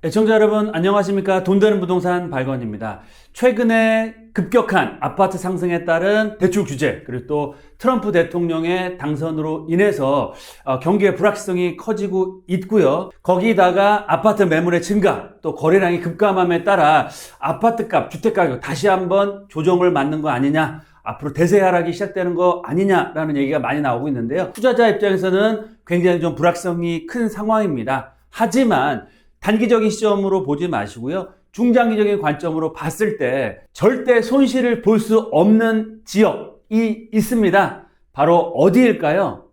애청자 여러분 안녕하십니까? 돈 되는 부동산 발건입니다. 최근에 급격한 아파트 상승에 따른 대출 규제 그리고 또 트럼프 대통령의 당선으로 인해서 경기의 불확실성이 커지고 있고요. 거기다가 아파트 매물의 증가 또 거래량이 급감함에 따라 아파트값, 주택가격 다시 한번 조정을 맞는 거 아니냐, 앞으로 대세 하락이 시작되는 거 아니냐라는 얘기가 많이 나오고 있는데요. 투자자 입장에서는 굉장히 좀 불확실성이 큰 상황입니다. 하지만 단기적인 시점으로 보지 마시고요. 중장기적인 관점으로 봤을 때 절대 손실을 볼 수 없는 지역이 있습니다. 바로 어디일까요?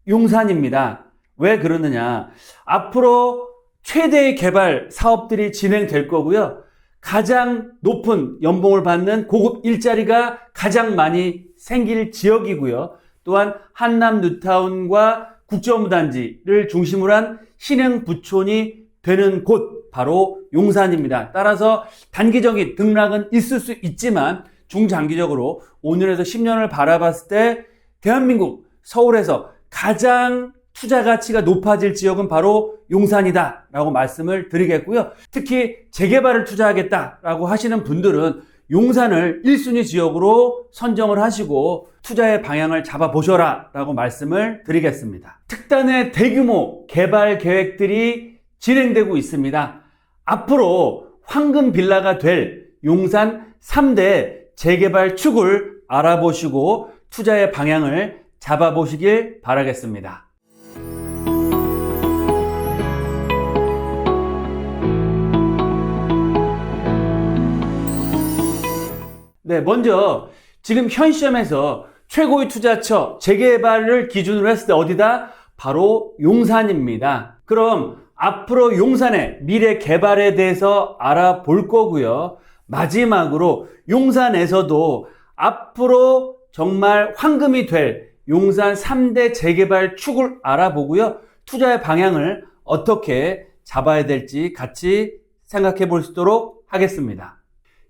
용산입니다. 왜 그러느냐? 앞으로 최대의 개발 사업들이 진행될 거고요. 가장 높은 연봉을 받는 고급 일자리가 가장 많이 생길 지역이고요. 또한 한남 뉴타운과 국제업무단지를 중심으로 한 신흥 부촌이 되는 곳 바로 용산입니다. 따라서 단기적인 등락은 있을 수 있지만 중장기적으로 5년에서 10년을 바라봤을 때 대한민국 서울에서 가장 투자 가치가 높아질 지역은 바로 용산이다 라고 말씀을 드리겠고요. 특히 재개발을 투자하겠다라고 하시는 분들은 용산을 1순위 지역으로 선정을 하시고 투자의 방향을 잡아보셔라 라고 말씀을 드리겠습니다. 특단의 대규모 개발 계획들이 진행되고 있습니다. 앞으로 황금 빌라가 될 용산 3대 재개발 축을 알아보시고 투자의 방향을 잡아보시길 바라겠습니다. 네, 먼저 지금 현 시점에서 최고의 투자처 재개발을 기준으로 했을 때 어디다? 바로 용산입니다. 그럼 앞으로 용산의 미래 개발에 대해서 알아볼 거고요. 마지막으로 용산에서도 앞으로 정말 황금이 될 용산 3대 재개발 축을 알아보고요. 투자의 방향을 어떻게 잡아야 될지 같이 생각해 볼 수 있도록 하겠습니다.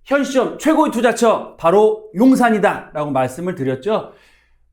현 시점 최고의 투자처 바로 용산이다 라고 말씀을 드렸죠.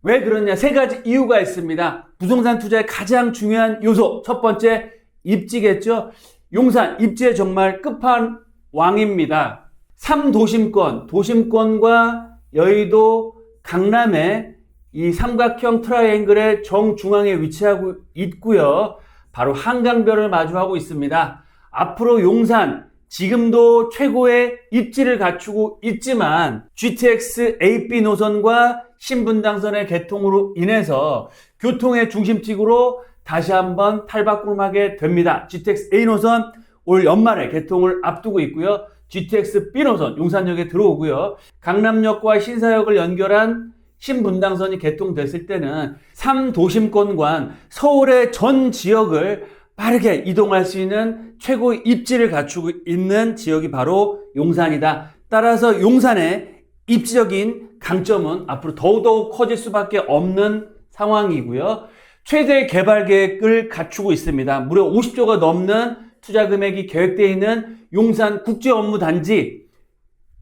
왜 그러냐? 세 가지 이유가 있습니다. 부동산 투자의 가장 중요한 요소 첫 번째 입지겠죠. 용산 입지의 정말 끝판왕입니다. 3도심권, 도심권과 여의도, 강남의 이 삼각형 트라이앵글의 정중앙에 위치하고 있고요. 바로 한강변을 마주하고 있습니다. 앞으로 용산 지금도 최고의 입지를 갖추고 있지만 GTX AB 노선과 신분당선의 개통으로 인해서 교통의 중심지구로 다시 한번 탈바꿈하게 됩니다. GTX A 노선 올 연말에 개통을 앞두고 있고요. GTX B 노선 용산역에 들어오고요. 강남역과 신사역을 연결한 신분당선이 개통됐을 때는 3도심권과 서울의 전 지역을 빠르게 이동할 수 있는 최고의 입지를 갖추고 있는 지역이 바로 용산이다. 따라서 용산의 입지적인 강점은 앞으로 더더욱 커질 수밖에 없는 상황이고요. 최대 개발 계획을 갖추고 있습니다. 무려 50조가 넘는 투자 금액이 계획되어 있는 용산 국제업무단지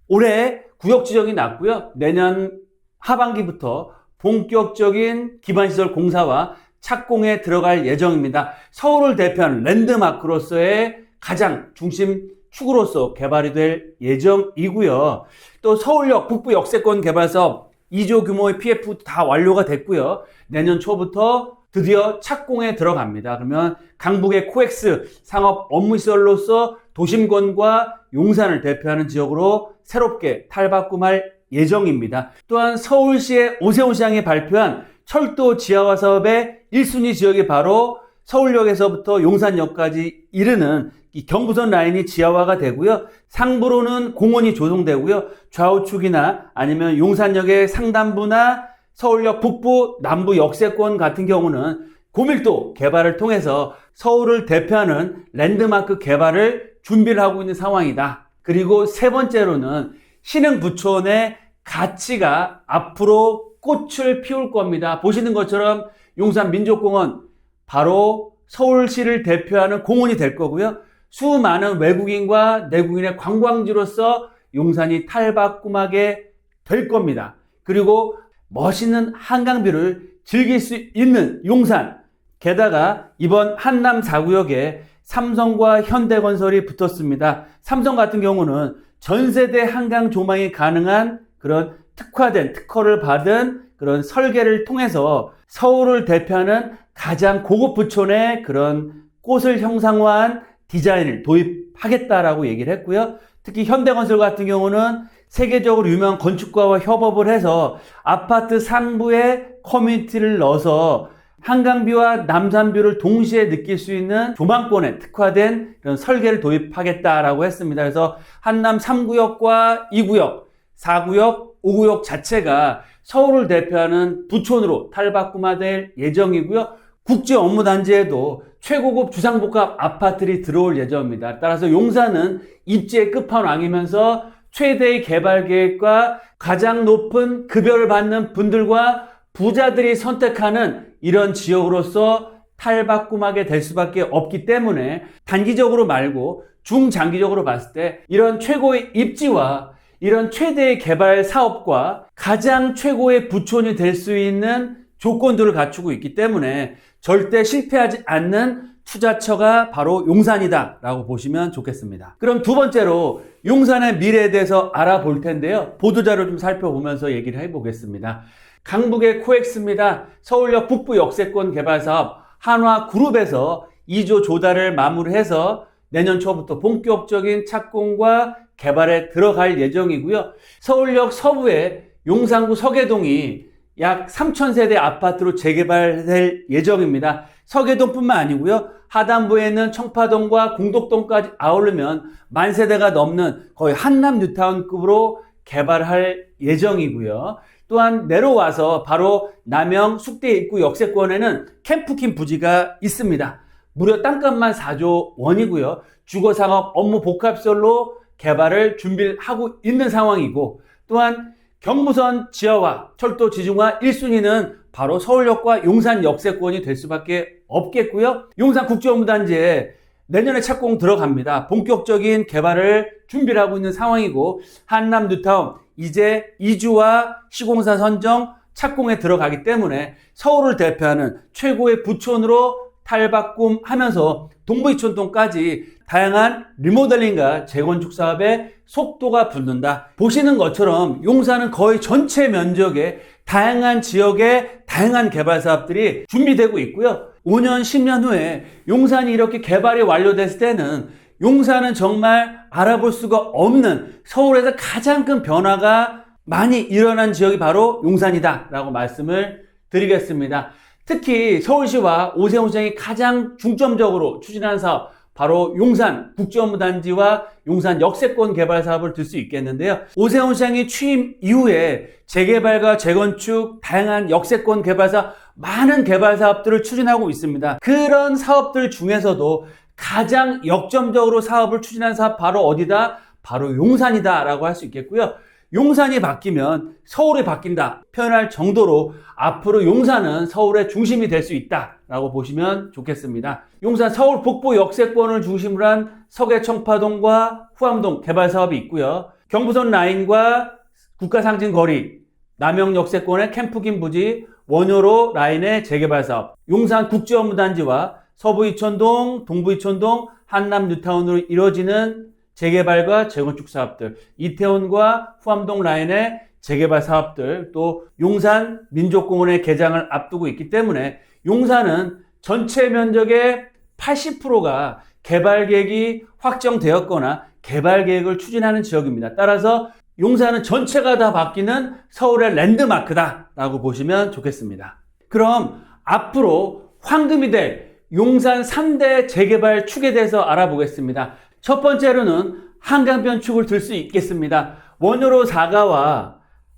올해 구역 지정이 났고요. 내년 하반기부터 본격적인 기반시설 공사와 착공에 들어갈 예정입니다. 서울을 대표하는 랜드마크로서의 가장 중심 축으로서 개발이 될 예정이고요. 또 서울역 북부 역세권 개발 사업 2조 규모의 PF 다 완료가 됐고요. 내년 초부터 드디어 착공에 들어갑니다. 그러면 강북의 코엑스 상업 업무시설로서 도심권과 용산을 대표하는 지역으로 새롭게 탈바꿈할 예정입니다. 또한 서울시의 오세훈 시장이 발표한 철도 지하화 사업의 1순위 지역이 바로 서울역에서부터 용산역까지 이르는 이 경부선 라인이 지하화가 되고요. 상부로는 공원이 조성되고요. 좌우측이나 아니면 용산역의 상단부나 서울역 북부, 남부 역세권 같은 경우는 고밀도 개발을 통해서 서울을 대표하는 랜드마크 개발을 준비를 하고 있는 상황이다. 그리고 세 번째로는 신흥 부촌의 가치가 앞으로 꽃을 피울 겁니다. 보시는 것처럼 용산 민족공원 바로 서울시를 대표하는 공원이 될 거고요. 수많은 외국인과 내국인의 관광지로서 용산이 탈바꿈하게 될 겁니다. 그리고 멋있는 한강뷰를 즐길 수 있는 용산, 게다가 이번 한남 4구역에 삼성과 현대건설이 붙었습니다. 삼성 같은 경우는 전세대 한강 조망이 가능한 그런 특화된 특허를 받은 그런 설계를 통해서 서울을 대표하는 가장 고급 부촌의 그런 꽃을 형상화한 디자인을 도입하겠다라고 얘기를 했고요. 특히 현대건설 같은 경우는 세계적으로 유명한 건축가와 협업을 해서 아파트 상부에 커뮤니티를 넣어서 한강뷰와 남산뷰를 동시에 느낄 수 있는 조망권에 특화된 그런 설계를 도입하겠다라고 했습니다. 그래서 한남 3구역과 2구역, 4구역, 5구역 자체가 서울을 대표하는 부촌으로 탈바꿈화될 예정이고요. 국제 업무단지에도 최고급 주상복합 아파트들이 들어올 예정입니다. 따라서 용산은 입지의 끝판왕이면서 최대의 개발 계획과 가장 높은 급여를 받는 분들과 부자들이 선택하는 이런 지역으로서 탈바꿈하게 될 수밖에 없기 때문에 단기적으로 말고 중장기적으로 봤을 때 이런 최고의 입지와 이런 최대의 개발 사업과 가장 최고의 부촌이 될 수 있는 조건들을 갖추고 있기 때문에 절대 실패하지 않는 투자처가 바로 용산이다 라고 보시면 좋겠습니다. 그럼 두 번째로 용산의 미래에 대해서 알아볼 텐데요. 보도자료 좀 살펴보면서 얘기를 해보겠습니다. 강북의 코엑스입니다. 서울역 북부 역세권 개발 사업 한화그룹에서 2조 조달을 마무리해서 내년 초부터 본격적인 착공과 개발에 들어갈 예정이고요. 서울역 서부의 용산구 서계동이 약 3,000세대 아파트로 재개발될 예정입니다. 서계동뿐만 아니고요. 하단부에 있는 청파동과 공덕동까지 아우르면 만 세대가 넘는 거의 한남 뉴타운급으로 개발할 예정이고요. 또한 내려와서 바로 남영 숙대 입구 역세권에는 캠프킨 부지가 있습니다. 무려 땅값만 4조 원이고요. 주거상업 업무 복합설로 개발을 준비를 하고 있는 상황이고, 또한 경부선 지하화, 철도 지중화 1순위는 바로 서울역과 용산 역세권이 될 수밖에 없겠고요. 용산 국제업무단지에 내년에 착공 들어갑니다. 본격적인 개발을 준비를 하고 있는 상황이고, 한남 뉴타운 이제 이주와 시공사 선정 착공에 들어가기 때문에 서울을 대표하는 최고의 부촌으로 탈바꿈하면서 동부이촌동까지 다양한 리모델링과 재건축 사업에 속도가 붙는다. 보시는 것처럼 용산은 거의 전체 면적의 다양한 지역의 다양한 개발 사업들이 준비되고 있고요. 5년, 10년 후에 용산이 이렇게 개발이 완료됐을 때는 용산은 정말 알아볼 수가 없는 서울에서 가장 큰 변화가 많이 일어난 지역이 바로 용산이다 라고 말씀을 드리겠습니다. 특히 서울시와 오세훈 시장이 가장 중점적으로 추진한 사업, 바로 용산 국제업무단지와 용산 역세권 개발 사업을 들 수 있겠는데요. 오세훈 시장이 취임 이후에 재개발과 재건축, 다양한 역세권 개발 사업, 많은 개발 사업들을 추진하고 있습니다. 그런 사업들 중에서도 가장 역점적으로 사업을 추진한 사업 바로 어디다? 바로 용산이다 라고 할 수 있겠고요. 용산이 바뀌면 서울이 바뀐다 표현할 정도로 앞으로 용산은 서울의 중심이 될 수 있다 라고 보시면 좋겠습니다. 용산 서울 북부 역세권을 중심으로 한 서계청파동과 후암동 개발 사업이 있고요. 경부선 라인과 국가상징거리, 남영 역세권의 캠프긴 부지, 원효로 라인의 재개발 사업, 용산 국제업무단지와 서부이촌동, 동부이촌동, 한남 뉴타운으로 이루어지는 재개발과 재건축 사업들, 이태원과 후암동 라인의 재개발 사업들, 또 용산 민족공원의 개장을 앞두고 있기 때문에 용산은 전체 면적의 80%가 개발 계획이 확정되었거나 개발 계획을 추진하는 지역입니다. 따라서 용산은 전체가 다 바뀌는 서울의 랜드마크다 라고 보시면 좋겠습니다. 그럼 앞으로 황금이 될 용산 3대 재개발 축에 대해서 알아보겠습니다. 첫 번째로는 한강변 축을 들 수 있겠습니다. 원효로 4가와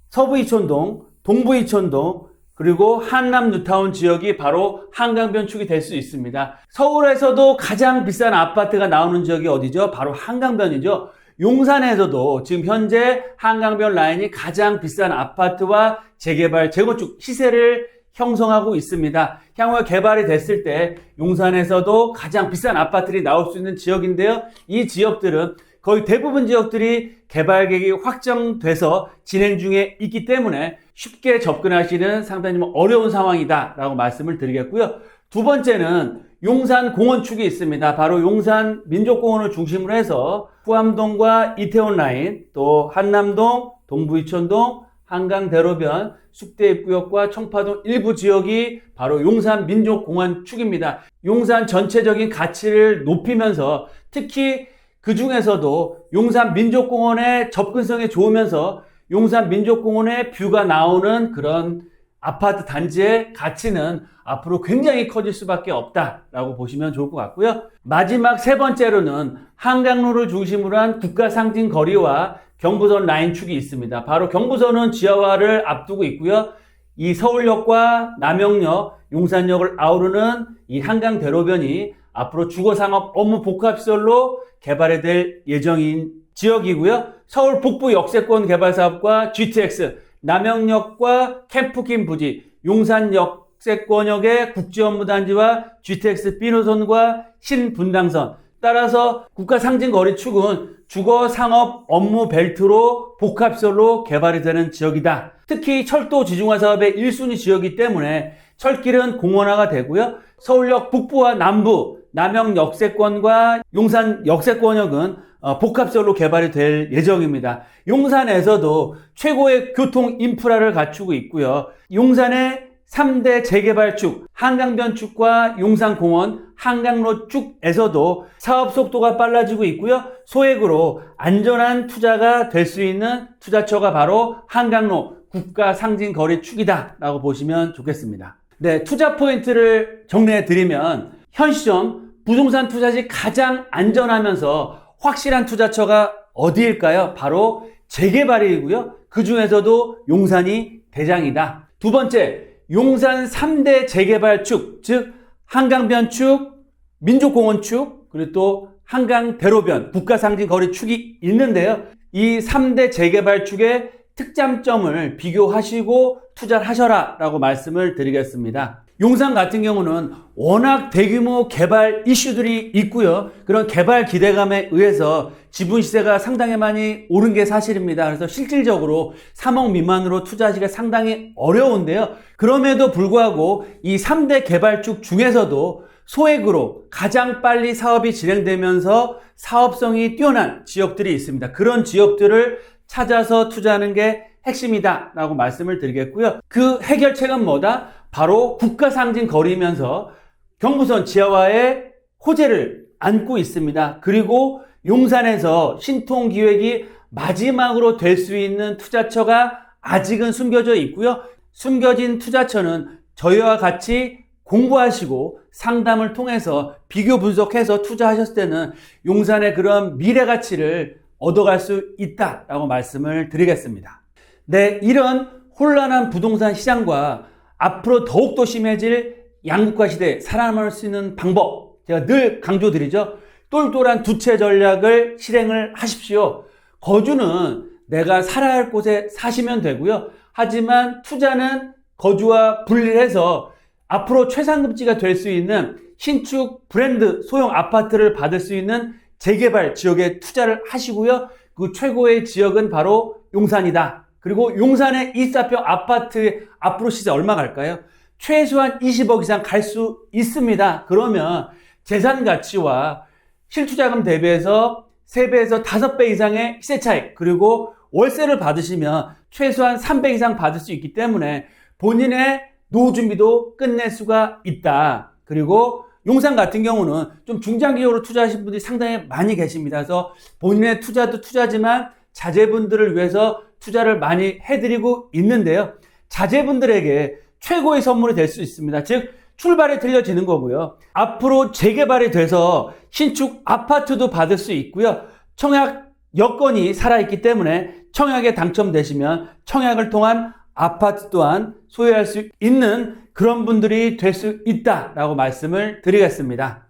서부이촌동, 동부이촌동, 그리고 한남 뉴타운 지역이 바로 한강변 축이 될 수 있습니다. 서울에서도 가장 비싼 아파트가 나오는 지역이 어디죠? 바로 한강변이죠. 용산에서도 지금 현재 한강변 라인이 가장 비싼 아파트와 재개발, 재건축 시세를 형성하고 있습니다. 향후에 개발이 됐을 때 용산에서도 가장 비싼 아파트들이 나올 수 있는 지역인데요. 이 지역들은 거의 대부분 지역들이 개발 계획이 확정돼서 진행 중에 있기 때문에 쉽게 접근하시는 상당히 어려운 상황이다 라고 말씀을 드리겠고요. 두 번째는 용산 공원축이 있습니다. 바로 용산 민족공원을 중심으로 해서 후암동과 이태원 라인, 또 한남동, 동부이촌동, 한강대로변, 숙대입구역과 청파동 일부 지역이 바로 용산 민족공원축입니다. 용산 전체적인 가치를 높이면서 특히 그 중에서도 용산 민족공원의 접근성이 좋으면서 용산 민족공원의 뷰가 나오는 그런 아파트 단지의 가치는 앞으로 굉장히 커질 수밖에 없다라고 보시면 좋을 것 같고요. 마지막 세 번째로는 한강로를 중심으로 한 국가상징 거리와 경부선 라인축이 있습니다. 바로 경부선은 지하화를 앞두고 있고요. 이 서울역과 남영역, 용산역을 아우르는 이 한강대로변이 앞으로 주거상업 업무 복합시설로 개발이 될 예정인 지역이고요. 서울 북부 역세권 개발 사업과 GTX, 남영역과 캠프킴 부지, 용산 역세권역의 국제업무단지와 GTX B노선과 신분당선, 따라서 국가상징거리축은 주거상업 업무 벨트로 복합시설로 개발이 되는 지역이다. 특히 철도 지중화 사업의 1순위 지역이기 때문에 철길은 공원화가 되고요. 서울역 북부와 남부, 남영 역세권과 용산 역세권역은 복합시설로 개발이 될 예정입니다. 용산에서도 최고의 교통 인프라를 갖추고 있고요. 용산의 3대 재개발축, 한강변축과 용산공원, 한강로축에서도 사업 속도가 빨라지고 있고요. 소액으로 안전한 투자가 될 수 있는 투자처가 바로 한강로 국가상징거리축이다 라고 보시면 좋겠습니다. 네, 투자 포인트를 정리해 드리면 현 시점 부동산 투자 시 가장 안전하면서 확실한 투자처가 어디일까요? 바로 재개발이고요. 그 중에서도 용산이 대장이다. 두 번째, 용산 3대 재개발축, 즉 한강변축, 민족공원축, 그리고 또 한강대로변, 국가상징거리축이 있는데요. 이 3대 재개발축의 특장점을 비교하시고 투자를 하셔라 라고 말씀을 드리겠습니다. 용산 같은 경우는 워낙 대규모 개발 이슈들이 있고요. 그런 개발 기대감에 의해서 지분 시세가 상당히 많이 오른 게 사실입니다. 그래서 실질적으로 3억 미만으로 투자하기가 상당히 어려운데요. 그럼에도 불구하고 이 3대 개발축 중에서도 소액으로 가장 빨리 사업이 진행되면서 사업성이 뛰어난 지역들이 있습니다. 그런 지역들을 찾아서 투자하는 게 핵심이다 라고 말씀을 드리겠고요. 그 해결책은 뭐다? 바로 국가상징거리면서 경부선 지하화의 호재를 안고 있습니다. 그리고 용산에서 신통기획이 마지막으로 될 수 있는 투자처가 아직은 숨겨져 있고요. 숨겨진 투자처는 저희와 같이 공부하시고 상담을 통해서 비교 분석해서 투자하셨을 때는 용산의 그런 미래 가치를 얻어갈 수 있다라고 말씀을 드리겠습니다. 네, 이런 혼란한 부동산 시장과 앞으로 더욱더 심해질 양극화 시대에 살아남을 수 있는 방법, 제가 늘 강조드리죠. 똘똘한 두 채 전략을 실행을 하십시오. 거주는 내가 살아야 할 곳에 사시면 되고요. 하지만 투자는 거주와 분리해서 앞으로 최상급지가 될 수 있는 신축 브랜드 소형 아파트를 받을 수 있는 재개발 지역에 투자를 하시고요. 그 최고의 지역은 바로 용산이다. 그리고 용산의 24평 아파트 앞으로 시세 얼마 갈까요? 최소한 20억 이상 갈 수 있습니다. 그러면 재산 가치와 실투자금 대비해서 3배에서 5배 이상의 시세 차익, 그리고 월세를 받으시면 최소한 300 이상 받을 수 있기 때문에 본인의 노후 준비도 끝낼 수가 있다. 그리고 용산 같은 경우는 좀 중장기적으로 투자하신 분들이 상당히 많이 계십니다. 그래서 본인의 투자도 투자지만 자제분들을 위해서 투자를 많이 해드리고 있는데요. 자제분들에게 최고의 선물이 될 수 있습니다. 즉 출발이 틀려지는 거고요. 앞으로 재개발이 돼서 신축 아파트도 받을 수 있고요. 청약 여건이 살아있기 때문에 청약에 당첨되시면 청약을 통한 아파트 또한 소유할 수 있는 그런 분들이 될 수 있다라고 말씀을 드리겠습니다.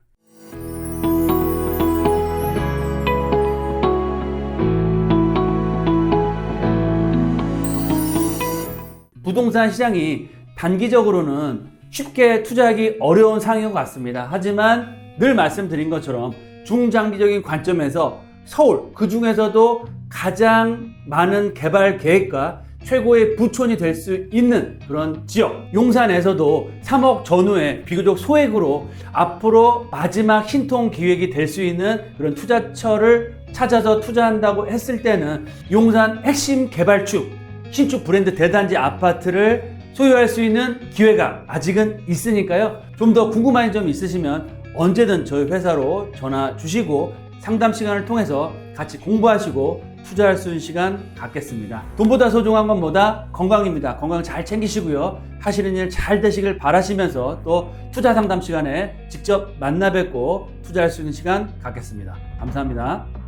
부동산 시장이 단기적으로는 쉽게 투자하기 어려운 상황인 것 같습니다. 하지만 늘 말씀드린 것처럼 중장기적인 관점에서 서울, 그 중에서도 가장 많은 개발 계획과 최고의 부촌이 될 수 있는 그런 지역, 용산에서도 3억 전후에 비교적 소액으로 앞으로 마지막 흰통 기획이 될 수 있는 그런 투자처를 찾아서 투자한다고 했을 때는 용산 핵심 개발축, 신축 브랜드 대단지 아파트를 소유할 수 있는 기회가 아직은 있으니까요. 좀 더 궁금한 점 있으시면 언제든 저희 회사로 전화 주시고 상담 시간을 통해서 같이 공부하시고 투자할 수 있는 시간 갖겠습니다. 돈보다 소중한 건 뭐다? 건강입니다. 건강 잘 챙기시고요. 하시는 일 잘 되시길 바라시면서 또 투자 상담 시간에 직접 만나 뵙고 투자할 수 있는 시간 갖겠습니다. 감사합니다.